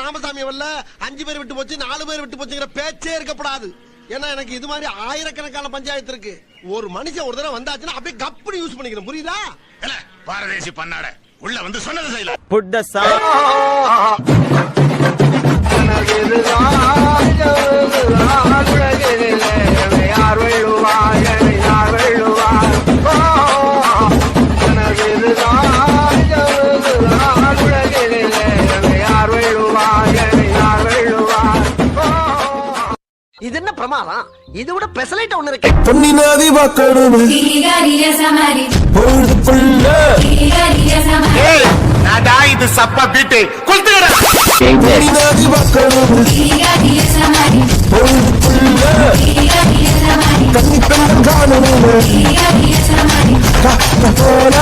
ராமசாமி வரல 5 பேர் விட்டு போச்சு 4 பேர் விட்டு போச்சுங்கிற பேச்சே இருக்கப்படாது. ஏன்னா எனக்கு இது மாதிரி ஆயிரக்கணக்கான பஞ்சாயத்து இருக்கு. ஒரு மனுஷன் ஒரு தடவை வந்தாச்சுன்னா அப்படியே கப்புனு யூஸ் பண்ணிக்கணும். புரியுதா? பாரதேசி பண்ணாட உள்ள வந்து சொன்னது செய்யல. Put the sound. இது என்ன பிரமாதம்? இது விட பெசலைட் ஒண்ணு இருக்கு. பொன்னினாதி வாக்கணும் நாடா இது சப்ப பீட்டு குளுத்துடா. பொன்னினாதி வாக்கணும் கண்ணி பெண்கள் காணணும் போல